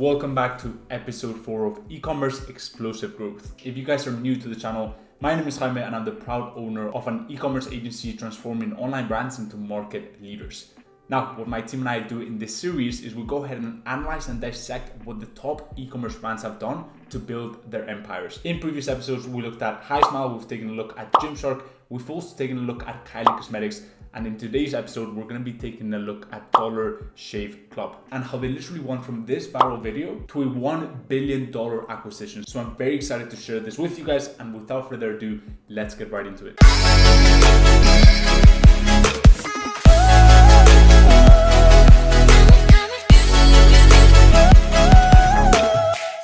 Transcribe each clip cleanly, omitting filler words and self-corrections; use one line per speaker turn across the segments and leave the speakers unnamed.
Welcome back to episode 4 of E-commerce Explosive Growth. If you guys are new to the channel, my name is Jaime and I'm the proud owner of an e-commerce agency transforming online brands into market leaders. Now, what my team and I do in this series is we go ahead and analyze and dissect what the top e-commerce brands have done to build their empires. In previous episodes, we looked at HiSmile, we've taken a look at Gymshark, we've also taken a look at Kylie Cosmetics, and in today's episode, we're going to be taking a look at DollarShaveClub and how they literally went from this viral video to a $1 billion acquisition. So I'm very excited to share this with you guys. And without further ado, let's get right into it.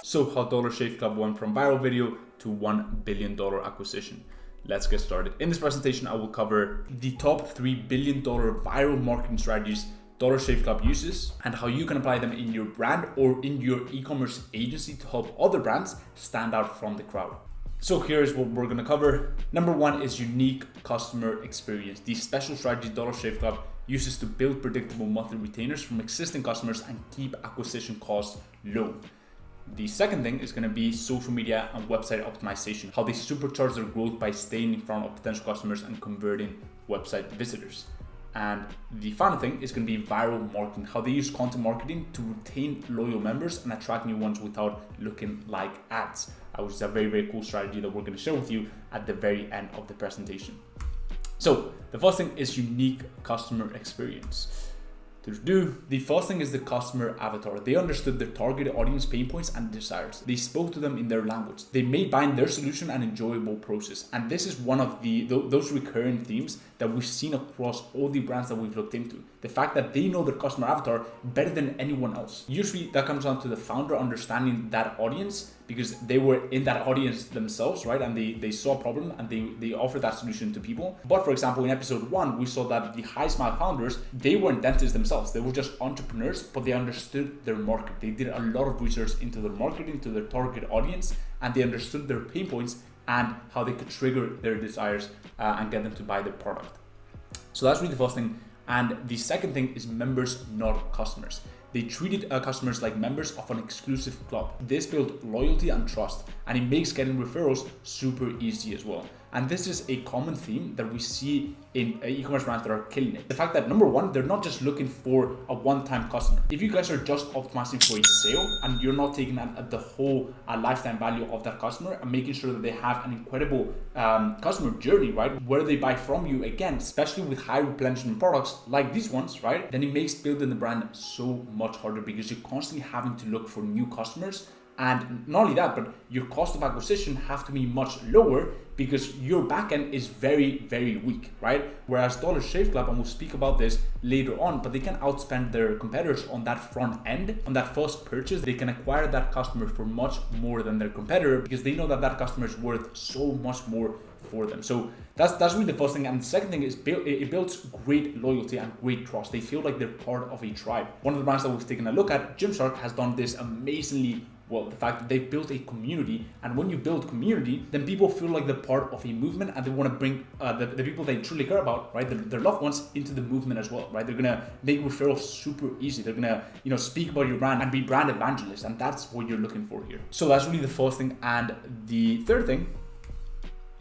So how DollarShaveClub went from viral video to $1 billion acquisition. Let's get started. In this presentation, I will cover the top $3 billion viral marketing strategies DollarShaveClub uses and how you can apply them in your brand or in your e-commerce agency to help other brands stand out from the crowd. So here's what we're going to cover. Number 1 is unique customer experience. The special strategy DollarShaveClub uses to build predictable monthly retainers from existing customers and keep acquisition costs low. The second thing is going to be social media and website optimization, how they supercharge their growth by staying in front of potential customers and converting website visitors. And the final thing is going to be viral marketing, how they use content marketing to retain loyal members and attract new ones without looking like ads, which is a very, very cool strategy that we're going to share with you at the very end of the presentation. So the first thing is unique customer experience. The first thing is the customer avatar. They understood their target audience pain points and desires. They spoke to them in their language. They made buying their solution an enjoyable process. And this is one of those recurring themes that we've seen across all the brands that we've looked into. The fact that they know their customer avatar better than anyone else. Usually that comes down to the founder understanding that audience because they were in that audience themselves, right? And they saw a problem and they offered that solution to people. But for example, in episode 1, we saw that the HiSmile founders, they weren't dentists themselves. They were just entrepreneurs, but they understood their market. They did a lot of research into their marketing, to their target audience, and they understood their pain points and how they could trigger their desires and get them to buy the product. So that's really the first thing. And the second thing is members, not customers. They treated customers like members of an exclusive club. This built loyalty and trust, and it makes getting referrals super easy as well. And this is a common theme that we see in e-commerce brands that are killing it. The fact that number 1, they're not just looking for a one-time customer. If you guys are just optimizing for a sale and you're not taking the whole lifetime value of that customer and making sure that they have an incredible customer journey, right? Where they buy from you, again, especially with high replenishment products like these ones, right? Then it makes building the brand so much harder because you're constantly having to look for new customers. And not only that, but your cost of acquisition have to be much lower because your backend is very, very weak, right? Whereas DollarShaveClub, and we'll speak about this later on, but they can outspend their competitors on that front end, on that first purchase. They can acquire that customer for much more than their competitor because they know that that customer is worth so much more for them. So that's really the first thing. And the second thing is it builds great loyalty and great trust. They feel like they're part of a tribe. One of the brands that we've taken a look at, Gymshark, has done this amazingly well. The fact that they built a community, and when you build community, then people feel like they're part of a movement and they want to bring the people they truly care about, right, their loved ones, into the movement as well, right? They're gonna make referrals super easy. They're gonna speak about your brand and be brand evangelists, and that's what you're looking for here. So that's really the first thing. And the third thing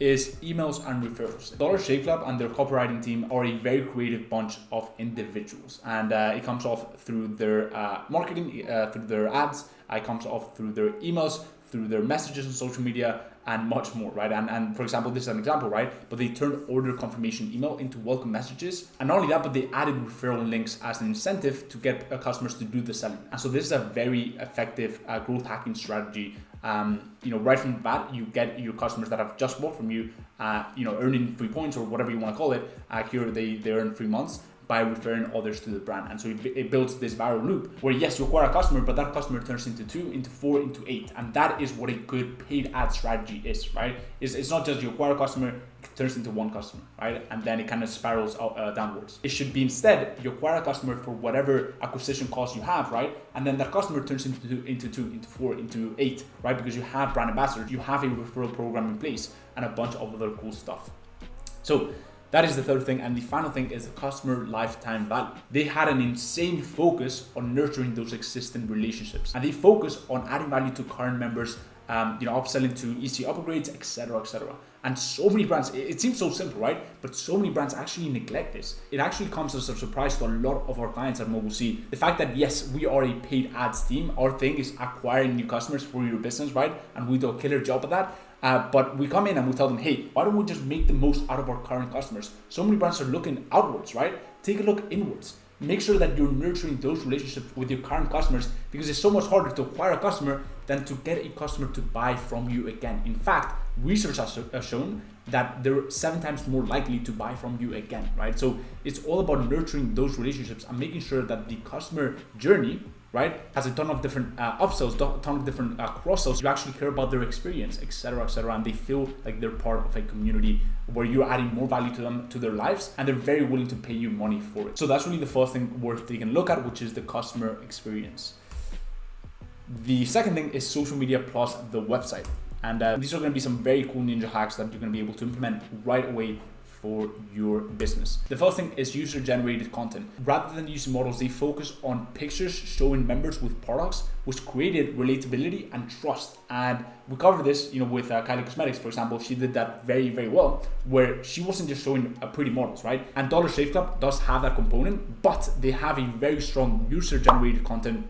is emails and referrals. DollarShaveClub and their copywriting team are a very creative bunch of individuals, and it comes off through their marketing, through their ads. It comes off through their emails, through their messages on social media, and much more, right? And for example, this is an example, right? But they turned order confirmation email into welcome messages. And not only that, but they added referral links as an incentive to get customers to do the selling. And so this is a very effective growth hacking strategy. Right from the bat, you get your customers that have just bought from you, earning free points or whatever you want to call it. Here they earn 3 months by referring others to the brand. And so it builds this viral loop where, yes, you acquire a customer, but that customer turns into 2, into 4, into 8. And that is what a good paid ad strategy is, right? It's not just you acquire a customer, it turns into 1 customer, right? And then it kind of spirals downwards. It should be instead, you acquire a customer for whatever acquisition cost you have, right? And then that customer turns into 2, into 4, into 8, right? Because you have brand ambassadors, you have a referral program in place, and a bunch of other cool stuff. So That is the third thing. And the final thing is the customer lifetime value. They had an insane focus on nurturing those existing relationships, and they focus on adding value to current members, upselling to EC upgrades, etc., etc. And so many brands, it seems so simple, right? But so many brands actually neglect this. It actually comes as a surprise to a lot of our clients at Mogul C. The fact that yes, we are a paid ads team, our thing is acquiring new customers for your business, right? And we do a killer job at that. But we come in and we tell them, hey, why don't we just make the most out of our current customers? So many brands are looking outwards, right? Take a look inwards. Make sure that you're nurturing those relationships with your current customers, because it's so much harder to acquire a customer than to get a customer to buy from you again. In fact, research has shown that they're 7 times more likely to buy from you again, right? So it's all about nurturing those relationships and making sure that the customer journey, right, has a ton of different upsells, a ton of different cross-sells. You actually care about their experience, etc., and they feel like they're part of a community where you're adding more value to them, to their lives, and they're very willing to pay you money for it. So that's really the first thing worth taking a look at, which is the customer experience. The second thing is social media plus the website. And these are going to be some very cool ninja hacks that you're going to be able to implement right away for your business. The first thing is user-generated content. Rather than using models, they focus on pictures showing members with products, which created relatability and trust. And we covered this, with Kylie Cosmetics, for example. She did that very, very well, where she wasn't just showing pretty models, right? And Dollar Shave Club does have that component, but they have a very strong user-generated content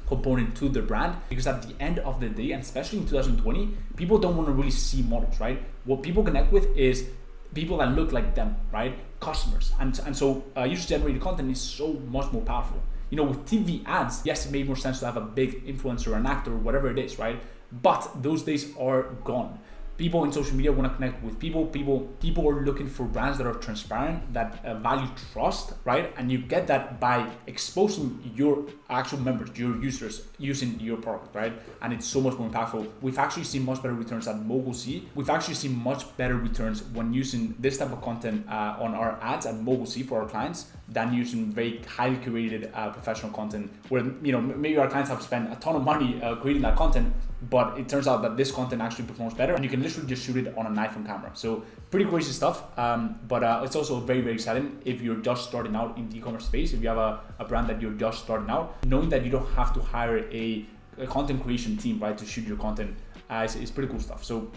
component to their brand, because at the end of the day, and especially in 2020, people don't want to really see models, right? What people connect with is people that look like them, right? Customers. And so user-generated content is so much more powerful. With TV ads, yes, it made more sense to have a big influencer, an actor, or whatever it is, right? But those days are gone. People in social media want to connect with people. People are looking for brands that are transparent, that value trust, right? And you get that by exposing your actual members, your users, using your product, right? And it's so much more impactful. We've actually seen much better returns at Mogul C. We've actually seen much better returns when using this type of content on our ads at Mogul C for our clients than using very highly curated professional content where, maybe our clients have spent a ton of money creating that content, but it turns out that this content actually performs better, and you can literally just shoot it on an iPhone camera. So pretty crazy stuff, but it's also very, very exciting if you're just starting out in the e-commerce space. If you have a brand that you're just starting out, knowing that you don't have to hire a content creation team, right, to shoot your content, is pretty cool stuff. So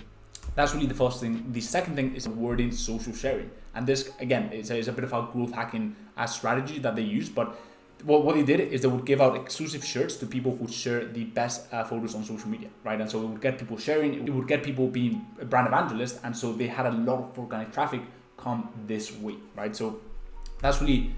that's really the first thing. The second thing is wording social sharing, and this again is a bit of a growth hacking strategy that they use, but what they did is they would give out exclusive shirts to people who share the best photos on social media, right? And so it would get people sharing, it would get people being brand evangelists, and so they had a lot of organic traffic come this way, right? So that's really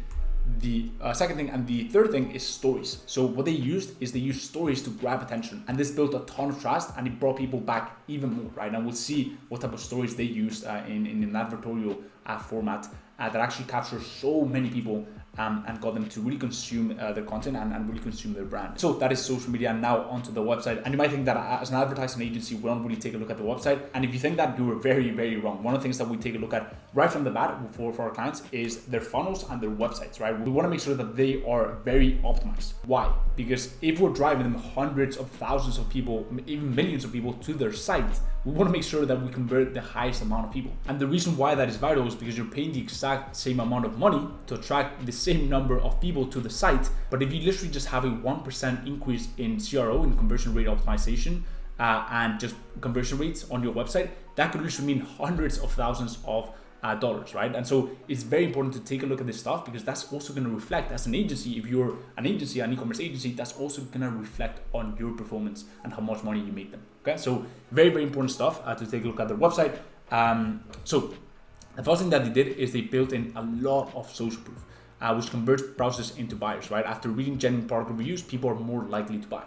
the second thing. And the third thing is stories. So what they used stories to grab attention, and this built a ton of trust, and it brought people back even more, right? And we'll see what type of stories they used in an advertorial format that actually captures so many people and got them to really consume their content and really consume their brand. So that is social media. Now onto the website. And you might think that as an advertising agency, we don't really take a look at the website. And if you think that, you were very, very wrong. One of the things that we take a look at right from the bat for our clients is their funnels and their websites, right? We want to make sure that they are very optimized. Why? Because if we're driving them hundreds of thousands of people, even millions of people to their site, we want to make sure that we convert the highest amount of people. And the reason why that is vital is because you're paying the exact same amount of money to attract the same number of people to the site. But if you literally just have a 1% increase in CRO, in conversion rate optimization, and just conversion rates on your website, that could literally mean hundreds of thousands of dollars, right? And so it's very important to take a look at this stuff, because that's also going to reflect as an agency. If you're an agency, an e-commerce agency, that's also going to reflect on your performance and how much money you make them. Okay, so very, very important stuff to take a look at their website. So the first thing that they did is they built in a lot of social proof, which converts browsers into buyers, right? After reading genuine product reviews, people are more likely to buy.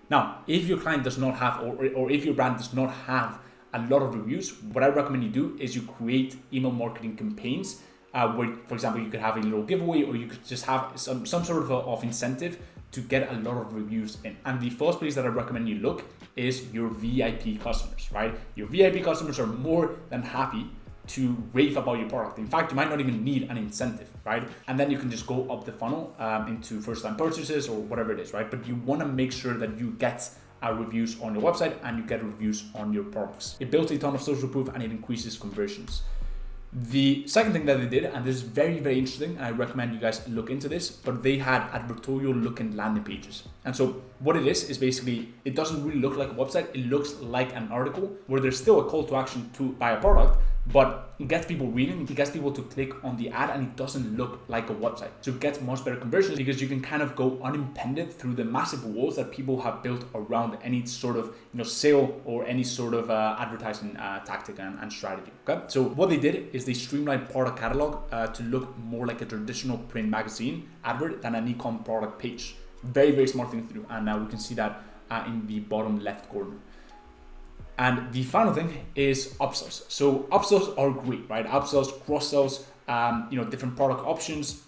Now, if your client does not have, or if your brand does not have a lot of reviews, what I recommend you do is you create email marketing campaigns where, for example, you could have a little giveaway, or you could just have some sort of incentive to get a lot of reviews in. And the first place that I recommend you look is your VIP customers, right? Your VIP customers are more than happy to rave about your product. In fact, you might not even need an incentive, right? And then you can just go up the funnel into first-time purchases or whatever it is, right? But you want to make sure that you get reviews on your website and you get reviews on your products. It builds a ton of social proof and it increases conversions. The second thing that they did, and this is very, very interesting, and I recommend you guys look into this, but they had advertorial looking landing pages. And so what it is basically, it doesn't really look like a website. It looks like an article where there's still a call to action to buy a product, but it gets people reading, it gets people to click on the ad, and it doesn't look like a website. So it gets much better conversions because you can kind of go unimpeded through the massive walls that people have built around any sort of sale or any sort of advertising tactic and strategy. Okay, so what they did is they streamlined product catalog to look more like a traditional print magazine advert than an ecom product page. Very, very smart thing to do, and now we can see that in the bottom left corner. And the final thing is upsells. So upsells are great, right? Upsells, cross sells, different product options.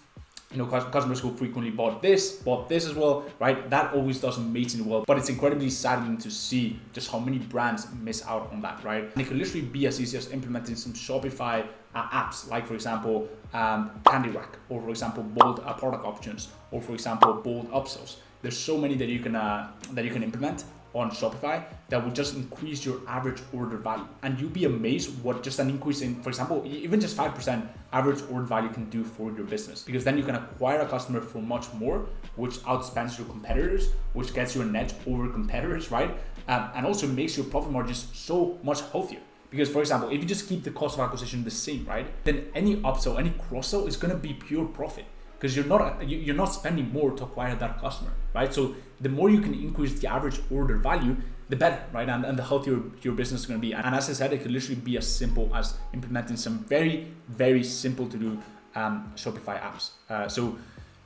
Customers who frequently bought this as well, right? That always does amazingly well, but it's incredibly saddening to see just how many brands miss out on that, right? And it could literally be as easy as implementing some Shopify apps, like for example, Candy Rack, or for example, bold product options, or for example, bold upsells. There's so many that you can implement on Shopify that will just increase your average order value, and you'll be amazed what just an increase in, for example, even just 5% average order value can do for your business, because then you can acquire a customer for much more, which outspends your competitors, which gets you an edge over competitors, right? And also makes your profit margins so much healthier. Because for example, if you just keep the cost of acquisition the same, right, then any upsell, any cross sell is going to be pure profit, because you're not spending more to acquire that customer, right? So the more you can increase the average order value, the better, right? And the healthier your business is going to be. And as I said, it could literally be as simple as implementing some very, very simple to do Shopify apps. So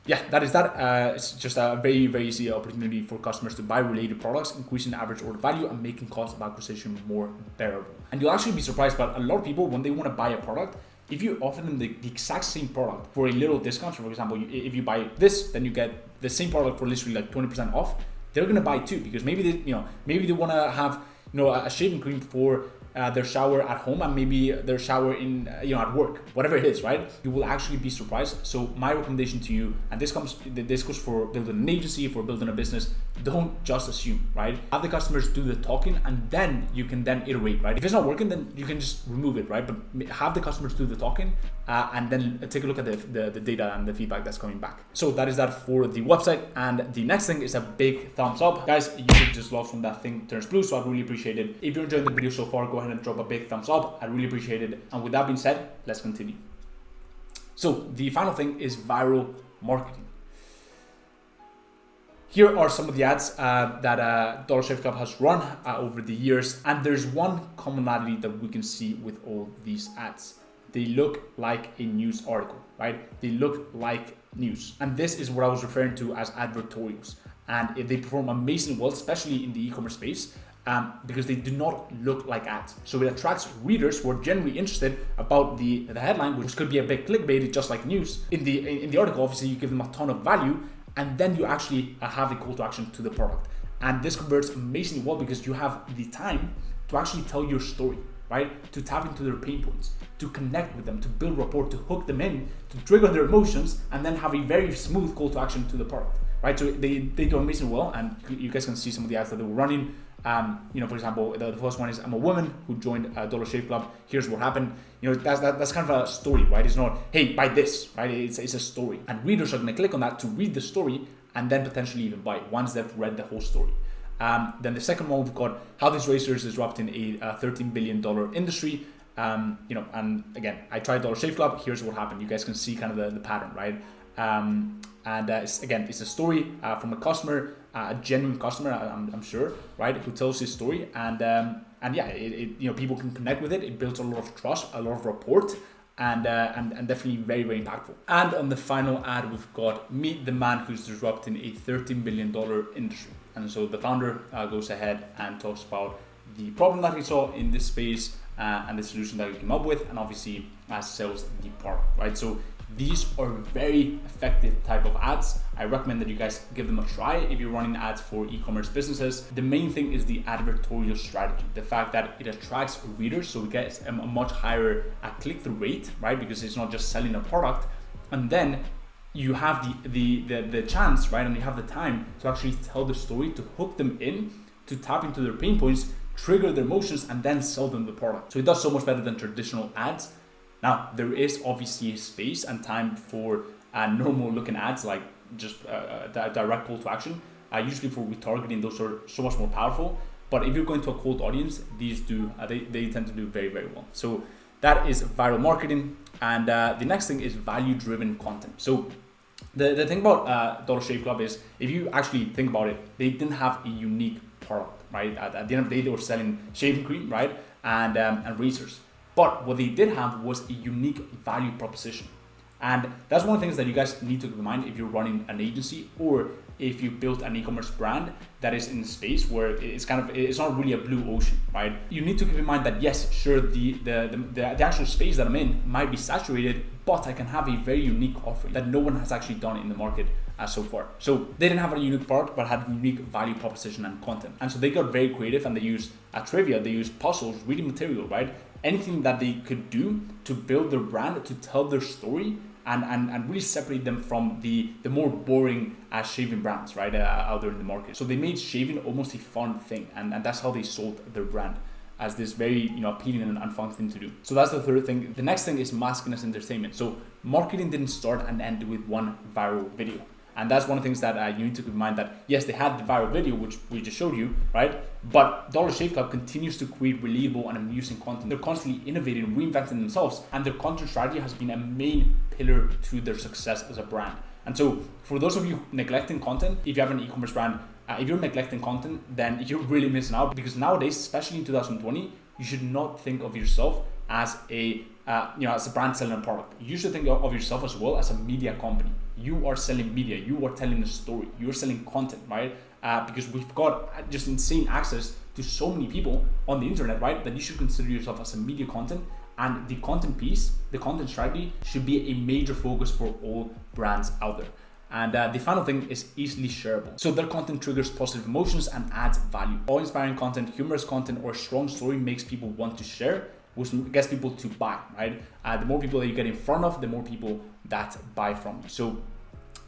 yeah, that is that. It's just a very, very easy opportunity for customers to buy related products, increasing the average order value and making cost of acquisition more bearable. And you'll actually be surprised, but a lot of people, when they want to buy a product, if you offer them the exact same product for a little discount, so for example, if you buy this, then you get the same product for literally like 20% off, they're gonna buy two, because maybe they want to have a shaving cream for their shower at home, and maybe their shower in at work, whatever it is, right? You will actually be surprised. So my recommendation to you, and this goes for building an agency, for building a business, don't just assume, right? Have the customers do the talking, and then you can then iterate, right? If it's not working, then you can just remove it, right? But have the customers do the talking, and then take a look at the data and the feedback that's coming back. So that is that for the website. And the next thing is a big thumbs up. Guys, YouTube just loves when that thing turns blue, so I'd really appreciate it. If you're enjoying the video so far, go ahead and drop a big thumbs up. I'd really appreciate it. And with that being said, let's continue. So the final thing is viral marketing. Here are some of the ads that Dollar Shave Club has run over the years, and there's one commonality that we can see with all these ads. They look like a news article, right? They look like news. And this is what I was referring to as advertorials. And they perform amazingly well, especially in the e-commerce space, because they do not look like ads. So it attracts readers who are genuinely interested about the headline, which could be a bit clickbaity, just like news. In the article, obviously, you give them a ton of value, and then you actually have a call to action to the product. And this converts amazingly well because you have the time to actually tell your story, right? To tap into their pain points, to connect with them, to build rapport, to hook them in, to trigger their emotions, and then have a very smooth call to action to the product, right? So they do amazingly well, and you guys can see some of the ads that they were running. For example, the first one is, I'm a woman who joined Dollar Shave Club. Here's what happened. That's kind of a story, right? It's not, hey, buy this, right? It's a story, and readers are going to click on that to read the story and then potentially even buy it once they've read the whole story. Then the second one, we've got how these razors disrupting a $13 billion industry. And again, I tried Dollar Shave Club. Here's what happened. You guys can see kind of the pattern, right? It's a story from a customer, a genuine customer, I'm sure, right, who tells his story, and people can connect with it. It builds a lot of trust, a lot of rapport, and definitely very, very impactful. And on the final ad, we've got meet the man who's disrupting a $13 billion industry. And so the founder goes ahead and talks about the problem that he saw in this space and the solution that he came up with, and obviously sells the product, right? So these are very effective type of ads. I recommend that you guys give them a try if you're running ads for e-commerce businesses. The main thing is the advertorial strategy, the fact that it attracts readers, so it gets a much higher click-through rate, right? Because it's not just selling a product, and then you have the chance, right, and you have the time to actually tell the story, to hook them in, to tap into their pain points, trigger their emotions, and then sell them the product. So it does so much better than traditional ads. Now, there is obviously space and time for normal looking ads, like just direct call to action. Usually for retargeting, those are so much more powerful. But if you're going to a cold audience, these they tend to do very, very well. So that is viral marketing. And the next thing is value-driven content. So the thing about Dollar Shave Club is, if you actually think about it, they didn't have a unique product, right? At the end of the day, they were selling shaving cream, right? And razors. But what they did have was a unique value proposition. And that's one of the things that you guys need to keep in mind if you're running an agency, or if you built an e-commerce brand that is in a space where it's not really a blue ocean, right? You need to keep in mind that yes, sure, the actual space that I'm in might be saturated, but I can have a very unique offering that no one has actually done in the market so far. So they didn't have a unique product, but had unique value proposition and content. And so they got very creative, and they used trivia, they used puzzles, reading material, right? Anything that they could do to build their brand, to tell their story, and really separate them from the more boring shaving brands, right, out there in the market. So they made shaving almost a fun thing, and that's how they sold their brand, as this very appealing and fun thing to do. So that's the third thing. The next thing is maskless entertainment. So marketing didn't start and end with one viral video. And that's one of the things that you need to keep in mind, that yes, they had the viral video, which we just showed you, right? But Dollar Shave Club continues to create relatable and amusing content. They're constantly innovating, reinventing themselves, and their content strategy has been a main pillar to their success as a brand. And so for those of you neglecting content, if you have an e-commerce brand, if you're neglecting content, then you're really missing out, because nowadays, especially in 2020, you should not think of yourself as a brand selling a product. You should think of yourself as well as a media company. You are selling media, you are telling a story, you're selling content, right? Because we've got just insane access to so many people on the internet, right? That you should consider yourself as a media content, and the content piece, the content strategy should be a major focus for all brands out there. And the final thing is easily shareable. So their content triggers positive emotions and adds value. Awe-inspiring content, humorous content, or a strong story makes people want to share, which gets people to buy, right? The more people that you get in front of, the more people that buy from you. So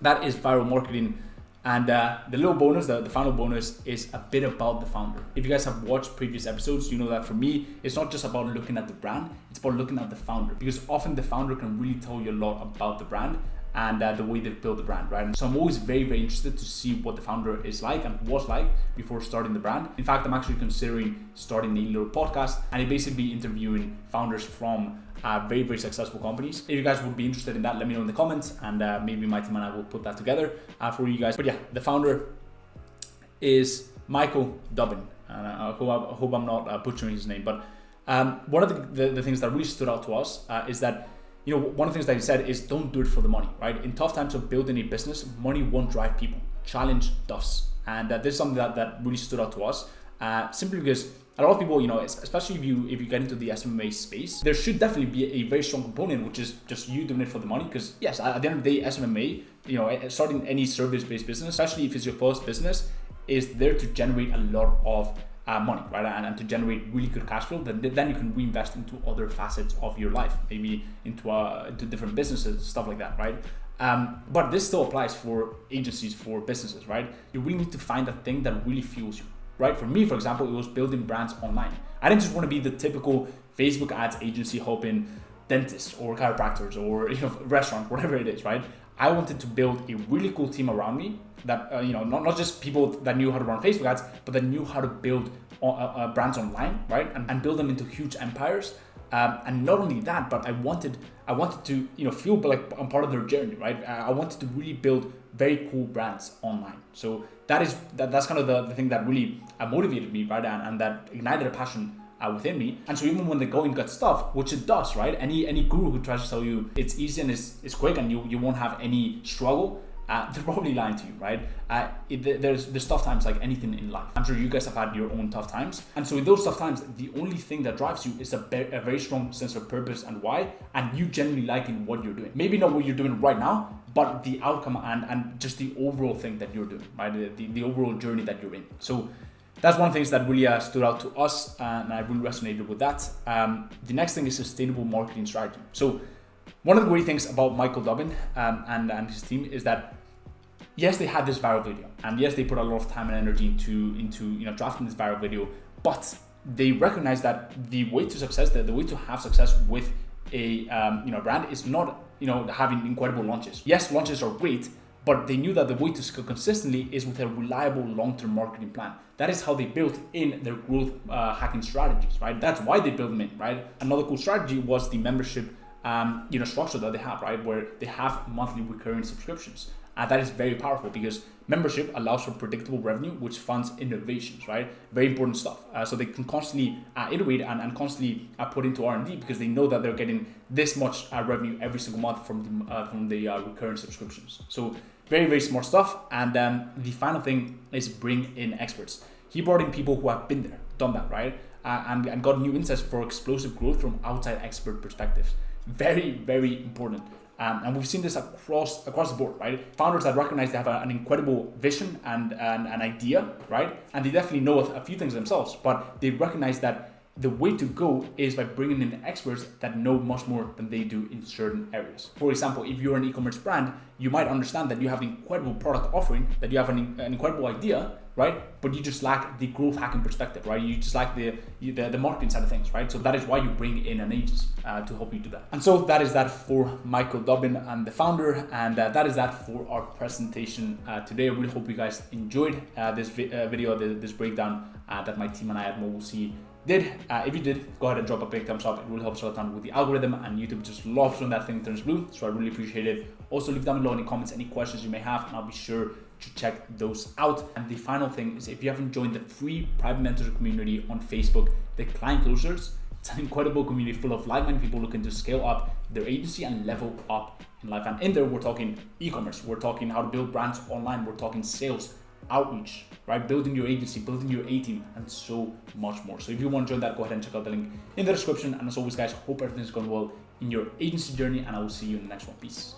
that is viral marketing. And the little bonus, the final bonus, is a bit about the founder. If you guys have watched previous episodes, you know that for me, it's not just about looking at the brand, it's about looking at the founder, because often the founder can really tell you a lot about the brand and the way they've built the brand, right? So I'm always very, very interested to see what the founder is like and was like before starting the brand. In fact, I'm actually considering starting a little podcast, and it basically interviewing founders from very, very successful companies. If you guys would be interested in that, let me know in the comments, and maybe my team and I will put that together for you guys. But yeah, the founder is Michael Dobbin, and I hope I'm not butchering his name. But one of the things that really stood out to us is that, one of the things that he said is, don't do it for the money, right? In tough times of building a business, money won't drive people. Challenge does. And this is something that really stood out to us, simply because a lot of people, especially if you get into the SMMA space, there should definitely be a very strong component, which is just you doing it for the money. Because yes, at the end of the day, SMMA, starting any service-based business, especially if it's your first business, is there to generate a lot of money, right? And to generate really good cash flow, then you can reinvest into other facets of your life, maybe into different businesses, stuff like that, right? But this still applies for agencies, for businesses, right? You really need to find a thing that really fuels you, right? For me, for example, it was building brands online. I didn't just want to be the typical Facebook ads agency helping dentists or chiropractors or restaurants, whatever it is, right? I wanted to build a really cool team around me that not just people that knew how to run Facebook ads, but that knew how to build brands online, right? And build them into huge empires. And not only that, but I wanted to feel like I'm part of their journey, right? I wanted to really build very cool brands online. So that's kind of the thing that really motivated me, right? And that ignited a passion within me. And so even when the going gets tough, which it does, right? Any guru who tries to tell you it's easy and it's quick and you won't have any struggle, they're probably lying to you, right? There's tough times like anything in life. I'm sure you guys have had your own tough times. And so in those tough times, the only thing that drives you is a very strong sense of purpose and why, and you genuinely liking what you're doing. Maybe not what you're doing right now, but the outcome and just the overall thing that you're doing, right? The overall journey that you're in. So that's one of the things that really stood out to us, and I really resonated with that. The next thing is sustainable marketing strategy. So one of the great things about Michael Dobbin and his team is that, yes, they had this viral video, and yes, they put a lot of time and energy into drafting this viral video, but they recognize that the way to success, the way to have success with a brand is not having incredible launches. Yes, launches are great, but they knew that the way to scale consistently is with a reliable long-term marketing plan. That is how they built in their growth hacking strategies, right? That's why they built them in, right? Another cool strategy was the membership structure that they have, right? Where they have monthly recurring subscriptions. That is very powerful because membership allows for predictable revenue, which funds innovations, right? Very important stuff. So they can constantly iterate and constantly put into R&D because they know that they're getting this much revenue every single month from the recurring subscriptions. So very, very smart stuff. And then the final thing is bring in experts. He brought in people who have been there, done that, right? And got new insights for explosive growth from outside expert perspectives. Very, very important. And we've seen this across the board, right? Founders that recognize they have an incredible vision and an idea, right? And they definitely know a few things themselves, but they recognize that the way to go is by bringing in experts that know much more than they do in certain areas. For example, if you're an e-commerce brand, you might understand that you have an incredible product offering, that you have an incredible idea, right? But you just lack the growth hacking perspective, right? You just lack the marketing side of things, right? So that is why you bring in an agency to help you do that. And so that is that for Michael Dobbin and the founder, and that is that for our presentation today. I really hope you guys enjoyed this video, this breakdown that my team and I at Mobile C did. If you did, go ahead and drop a big thumbs up. It really helps a lot with the algorithm, and YouTube just loves when that thing turns blue, so I really appreciate it. Also, leave down below in the comments any questions you may have, and I'll be sure to check those out. And the final thing is, if you haven't joined the free private mentors community on Facebook, the Client Closers, it's an incredible community full of like-minded people looking to scale up their agency and level up in life. And in there, we're talking e-commerce, we're talking how to build brands online, we're talking sales, outreach, right? Building your agency, building your A-team, and so much more. So if you want to join that, go ahead and check out the link in the description. And as always, guys, hope everything's going well in your agency journey, and I will see you in the next one. Peace.